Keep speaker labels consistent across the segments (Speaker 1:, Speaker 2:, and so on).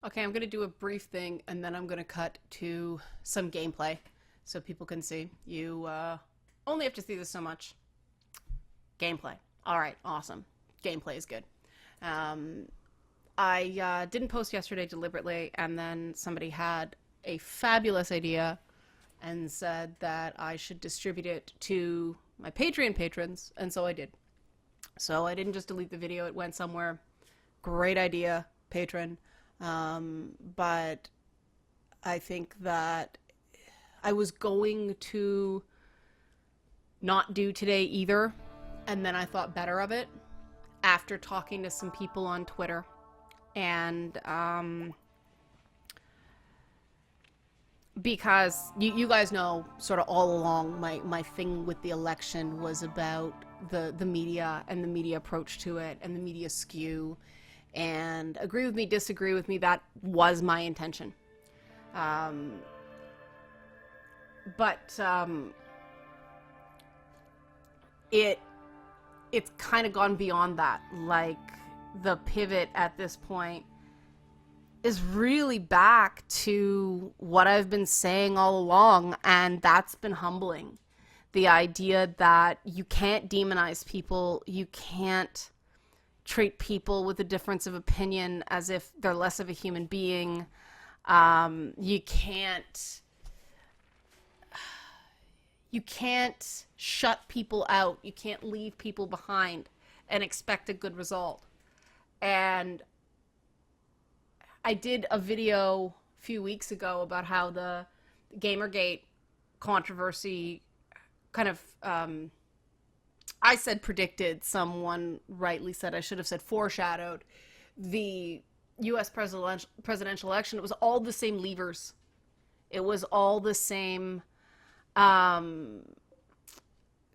Speaker 1: Okay, I'm going to do a brief thing and then I'm going to cut to some gameplay so people can see. You only have to see this so much. Gameplay. All right, awesome. Gameplay is good. I didn't post yesterday deliberately, and then somebody had a fabulous idea and said that I should distribute it to my Patreon patrons, and so I did. So I didn't just delete the video, it went somewhere. Great idea, patron. But I think that I was going to not do today either, and then I thought better of it after talking to some people on Twitter. And because you guys know sort of all along my thing with the election was about the media and the media approach to it and the media skew. And agree with me, disagree with me, that was my intention. But it's kind of gone beyond that. Like, the pivot at this point is really back to what I've been saying all along, and that's been humbling. The idea that you can't demonize people, you can't treat people with a difference of opinion as if they're less of a human being. You can't shut people out. You can't leave people behind and expect a good result. And I did a video a few weeks ago about how the Gamergate controversy kind of, I said predicted, someone rightly said I should have said foreshadowed the U.S. presidential election. It was all the same levers. It was all the same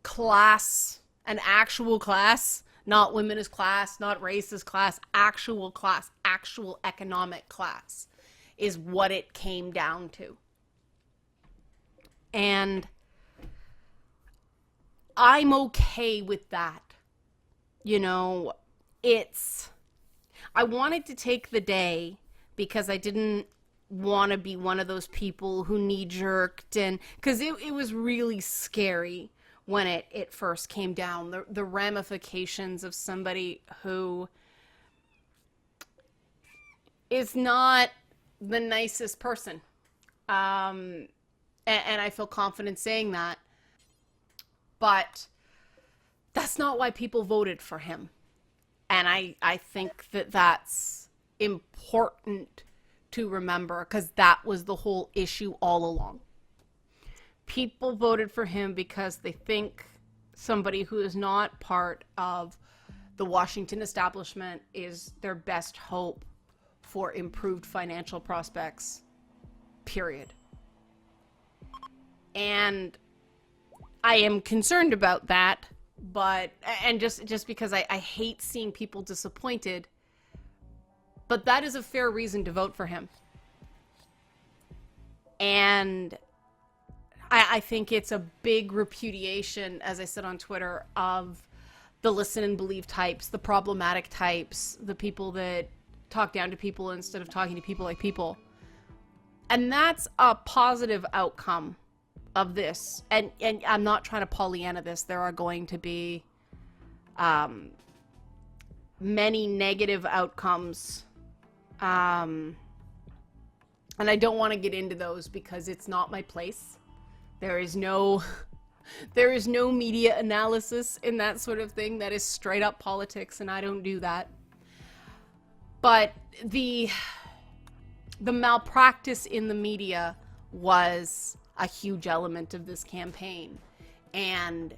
Speaker 1: class, an actual class, not womenist class, not racist class, actual class, actual economic class is what it came down to. And I'm okay with that. You know, I wanted to take the day because I didn't want to be one of those people who knee-jerked, and because it was really scary when it first came down, the ramifications of somebody who is not the nicest person. And I feel confident saying that. But that's not why people voted for him. And I think that that's important to remember, because that was the whole issue all along. People voted for him because they think somebody who is not part of the Washington establishment is their best hope for improved financial prospects, period. And I am concerned about that, and just because I hate seeing people disappointed, but that is a fair reason to vote for him. And I think it's a big repudiation, as I said on Twitter, of the listen and believe types, the problematic types, the people that talk down to people instead of talking to people like people. And that's a positive outcome of this. And I'm not trying to Pollyanna this. There are going to be many negative outcomes. And I don't want to get into those because it's not my place. There is no media analysis in that sort of thing. That is straight up politics, and I don't do that. But the malpractice in the media was a huge element of this campaign, and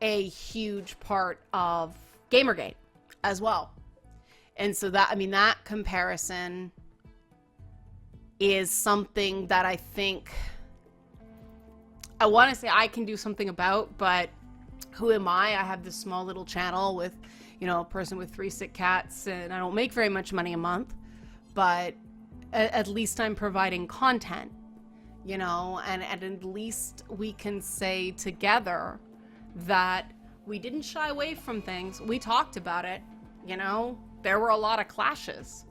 Speaker 1: a huge part of Gamergate as well. And so that comparison is something that I think I want to say I can do something about, but who am I? I have this small little channel with, a person with 3 sick cats, and I don't make very much money a month, but at least I'm providing content, and at least we can say together that we didn't shy away from things. We talked about it, there were a lot of clashes.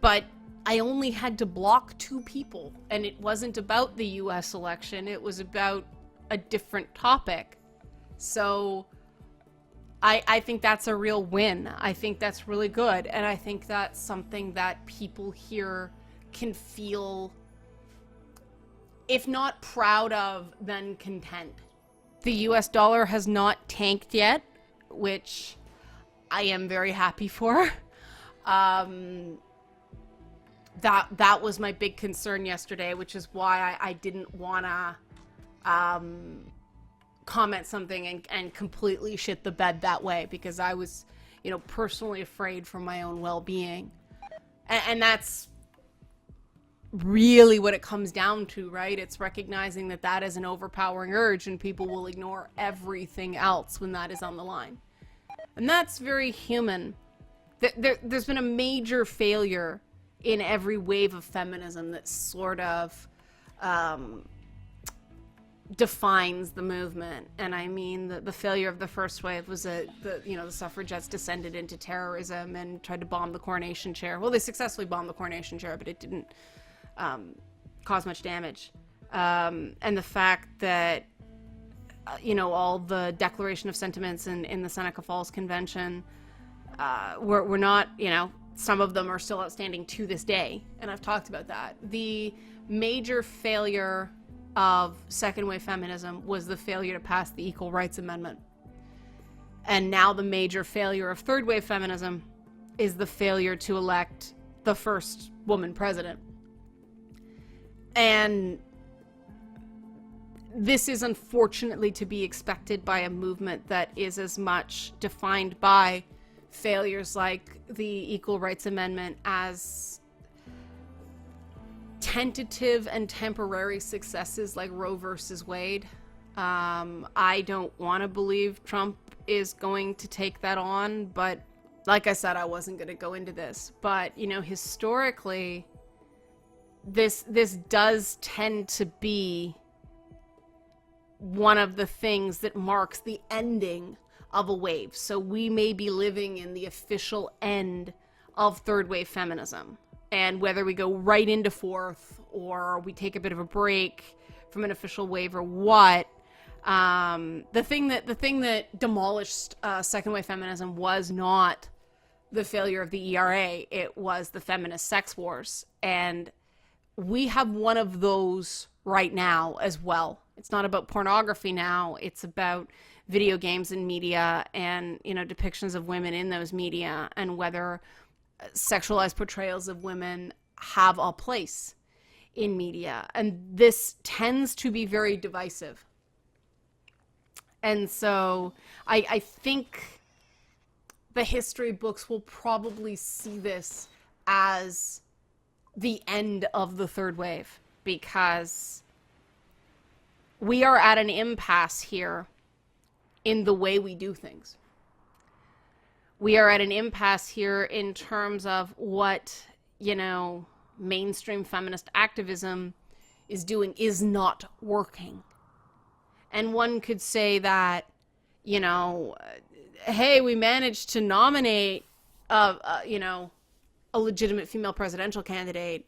Speaker 1: But I only had to block 2 people, and it wasn't about the US election, it was about a different topic. So I think that's a real win. I think that's really good, and I think that's something that people here can feel, if not proud of, then content. The US dollar has not tanked yet, which I am very happy for. That was my big concern yesterday, which is why I didn't want to comment something and completely shit the bed that way, because I was, personally afraid for my own well-being. And that's really what it comes down to, right? It's recognizing that that is an overpowering urge, and people will ignore everything else when that is on the line. And that's very human. There's been a major failure in every wave of feminism that sort of defines the movement. And I mean, the failure of the first wave was the suffragettes descended into terrorism and tried to bomb the coronation chair. Well, they successfully bombed the coronation chair, but it didn't cause much damage. And the fact that all the declaration of sentiments in the Seneca Falls Convention were not, some of them are still outstanding to this day, and I've talked about that. The major failure of second wave feminism was the failure to pass the Equal Rights Amendment. And now the major failure of third wave feminism is the failure to elect the first woman president. And this is unfortunately to be expected by a movement that is as much defined by failures like the Equal Rights Amendment as tentative and temporary successes like Roe versus Wade. I don't want to believe Trump is going to take that on, but like I said, I wasn't going to go into this. But, historically, this does tend to be one of the things that marks the ending of a wave. So we may be living in the official end of third wave feminism. And whether we go right into fourth or we take a bit of a break from an official wave or what, the thing that demolished second wave feminism was not the failure of the ERA. It was the feminist sex wars. And we have one of those right now as well. It's not about pornography now. It's about video games and media and, depictions of women in those media, and whether sexualized portrayals of women have a place in media. And this tends to be very divisive. And so I think the history books will probably see this as the end of the third wave, because we are at an impasse here in the way we do things. We are at an impasse here in terms of what, mainstream feminist activism is doing is not working. And one could say that, hey, we managed to nominate, a legitimate female presidential candidate.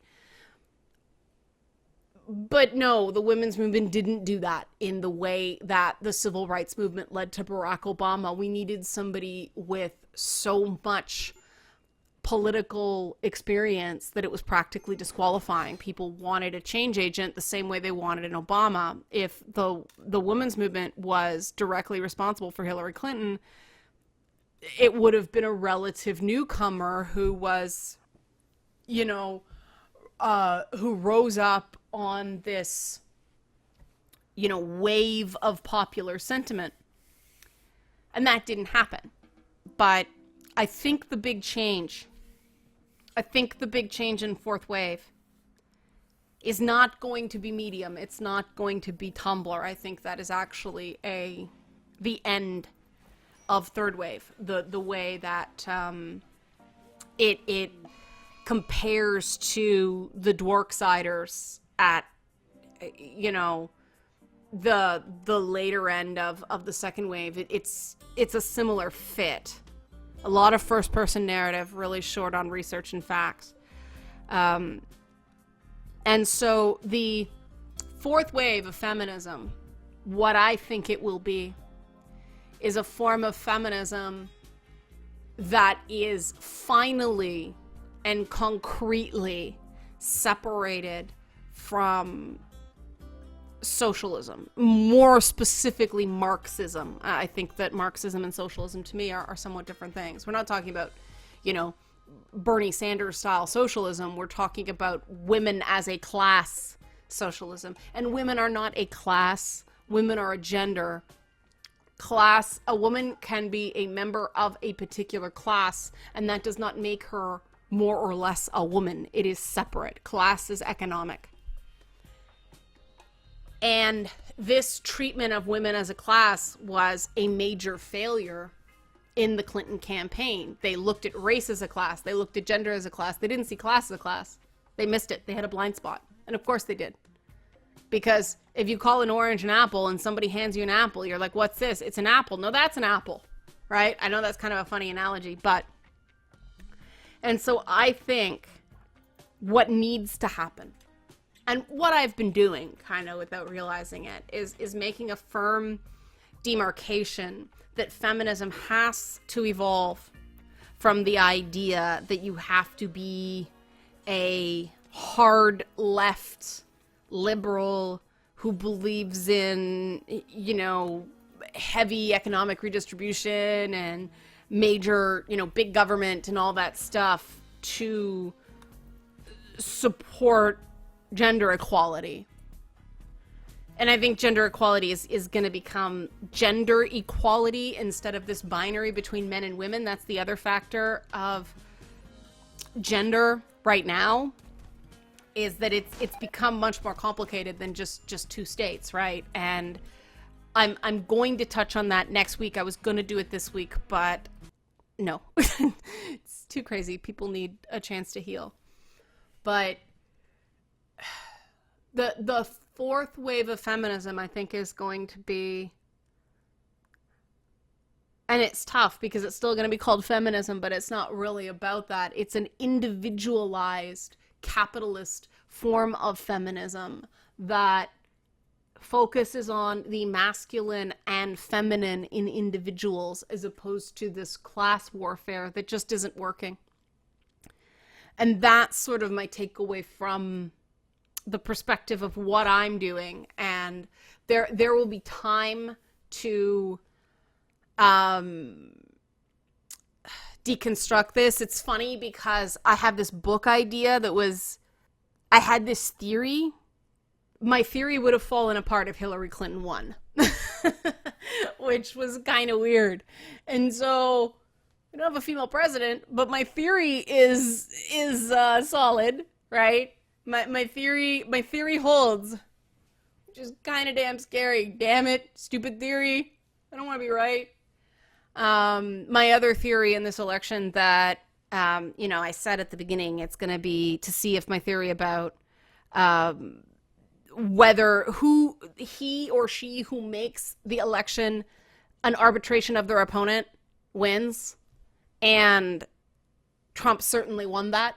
Speaker 1: But no, the women's movement didn't do that in the way that the civil rights movement led to Barack Obama. We needed somebody with so much political experience that it was practically disqualifying. People wanted a change agent the same way they wanted an Obama. If the women's movement was directly responsible for Hillary Clinton, it would have been a relative newcomer who was, who rose up on this, wave of popular sentiment. And that didn't happen. But I think the big change in fourth wave is not going to be Medium. It's not going to be Tumblr. I think that is actually the end of third wave. The way that it compares to the Dwarksiders at, the later end of the second wave. It's a similar fit. A lot of first-person narrative, really short on research and facts. And so the fourth wave of feminism, what I think it will be, is a form of feminism that is finally and concretely separated from socialism, more specifically Marxism. I think that Marxism and socialism to me are somewhat different things. We're not talking about, Bernie Sanders style socialism. We're talking about women as a class socialism. And women are not a class. Women are a gender. Class, a woman can be a member of a particular class, and that does not make her more or less a woman. It is separate. Class is economic. And this treatment of women as a class was a major failure in the Clinton campaign. They looked at race as a class. They looked at gender as a class. They didn't see class as a class. They missed it. They had a blind spot. And of course they did. Because if you call an orange an apple and somebody hands you an apple, you're like, what's this? It's an apple. No, that's an apple. Right? I know that's kind of a funny analogy, but... And so I think what needs to happen, and what I've been doing kind of without realizing it, is making a firm demarcation that feminism has to evolve from the idea that you have to be a hard left liberal who believes in, heavy economic redistribution and major, big government and all that stuff to support gender equality. And I think gender equality is going to become gender equality instead of this binary between men and women. That's the other factor of gender right now, is that it's become much more complicated than just two states, right? And I'm going to touch on that next week. I was going to do it this week, but no. It's too crazy. People need a chance to heal. But the fourth wave of feminism, I think, is going to be, and it's tough because it's still going to be called feminism, but it's not really about that. It's an individualized capitalist form of feminism that focuses on the masculine and feminine in individuals as opposed to this class warfare that just isn't working. And that's sort of my takeaway from the perspective of what I'm doing. And there will be time to deconstruct this. It's funny because I have this book idea I had this theory. My theory would have fallen apart if Hillary Clinton won, which was kind of weird. And so we don't have a female president, but my theory is solid, right? My theory holds, which is kind of damn scary. Damn it, stupid theory. I don't want to be right. My other theory in this election that, I said at the beginning, it's going to be to see if my theory about whether he or she who makes the election an arbitration of their opponent wins. And Trump certainly won that.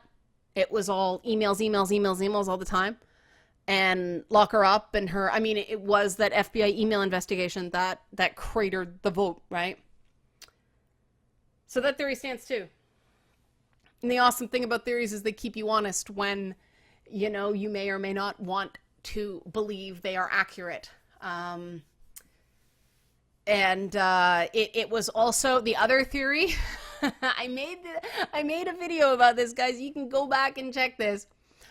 Speaker 1: It was all emails all the time. And lock her up and her, it was that FBI email investigation that cratered the vote, right? So that theory stands too. And the awesome thing about theories is they keep you honest when, you may or may not want to believe they are accurate. It was also the other theory. I made a video about this, guys. You can go back and check this.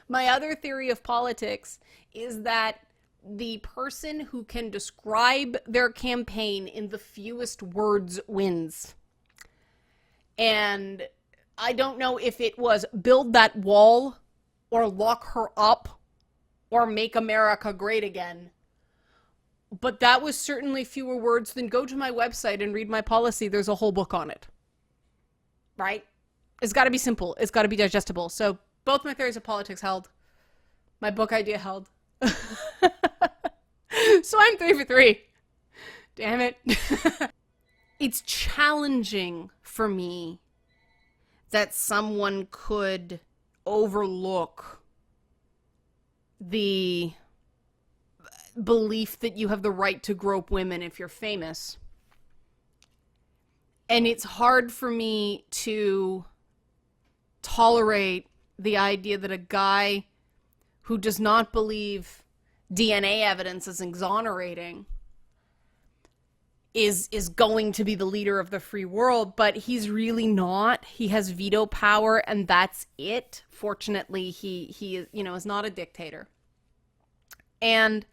Speaker 1: My other theory of politics is that the person who can describe their campaign in the fewest words wins. And I don't know if it was build that wall or lock her up or make America great again. But that was certainly fewer words than go to my website and read my policy. There's a whole book on it. Right? It's got to be simple. It's got to be digestible. So both my theories of politics held. My book idea held. So I'm 3 for 3. Damn it. It's challenging for me that someone could overlook the belief that you have the right to grope women if you're famous. And it's hard for me to tolerate the idea that a guy who does not believe DNA evidence is exonerating is is to be the leader of the free world, but he's really not. He has veto power, and that's it. Fortunately, he is not a dictator. And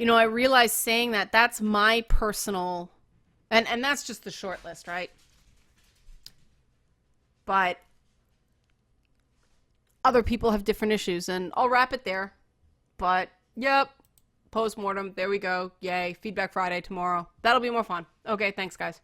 Speaker 1: I realize saying that that's my personal, and that's just the short list, right? But other people have different issues, and I'll wrap it there. But yep, postmortem, there we go. Yay, Feedback Friday tomorrow. That'll be more fun. Okay, thanks guys.